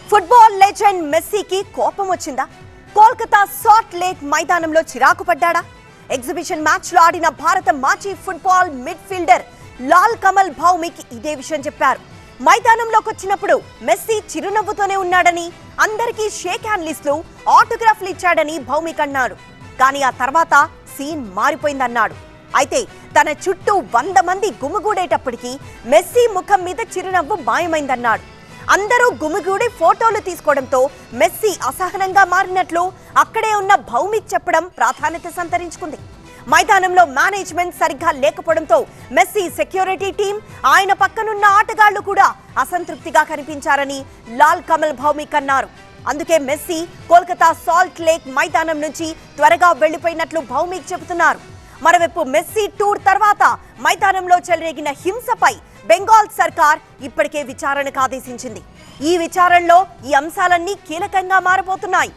Football legend మెస్సీకి కోపం వచ్చిందా? Kolkata salt lake మైదానంలో చిరాకు పడ్డాడా? ఎగ్జిబిషన్ మ్యాచ్ లో ఆడిన భారత మాజీ ఫుట్బాల్ మిడ్ఫీల్డర్ లాల్ కమల్ భౌమిక్ ఇదే విషయం చెప్పారు. మైదానంలోకి వచ్చినప్పుడు మెస్సీ చిరునవ్వుతోనే ఉన్నాడని, అందరికీ షేక్ హ్యాండ్ లిస్టులు, ఆటోగ్రాఫ్లు ఇచ్చాడని భౌమిక్ అన్నారు. కానీ ఆ తర్వాత సీన్ మారిపోయిందన్నాడు. అయితే తన చుట్టూ 100 మంది గుమిగూడేటప్పటికీ మెస్సీ ముఖం మీద చిరునవ్వు మాయమైందన్నాడు. అందరూ గుమిగూడి ఫోటోలు తీసుకోవడంతో మెస్సీ అసహనంగా మారినట్లు అక్కడే ఉన్న భౌమిక్ చెప్పడం ప్రాధాన్యత సంతరించుకుంది. మైదానంలో మేనేజ్మెంట్ సరిగ్గా లేకపోవడంతో మెస్సీ సెక్యూరిటీ టీం, ఆయన పక్కనున్న ఆటగాళ్లు కూడా అసంతృప్తిగా కనిపించారని లాల్ కమల్ భౌమిక్ అన్నారు. అందుకే మెస్సీ కోల్కతా సాల్ట్ లేక్ మైదానం నుంచి త్వరగా వెళ్లిపోయినట్లు భౌమిక్ చెబుతున్నారు. మరోవైపు మెస్సీ టూర్ తర్వాత మైదానంలో చెలరేగిన హింసపై బెంగాల్ సర్కార్ ఇప్పటికే విచారణకు ఆదేశించింది. ఈ విచారణలో ఈ అంశాలన్నీ కీలకంగా మారబోతున్నాయి.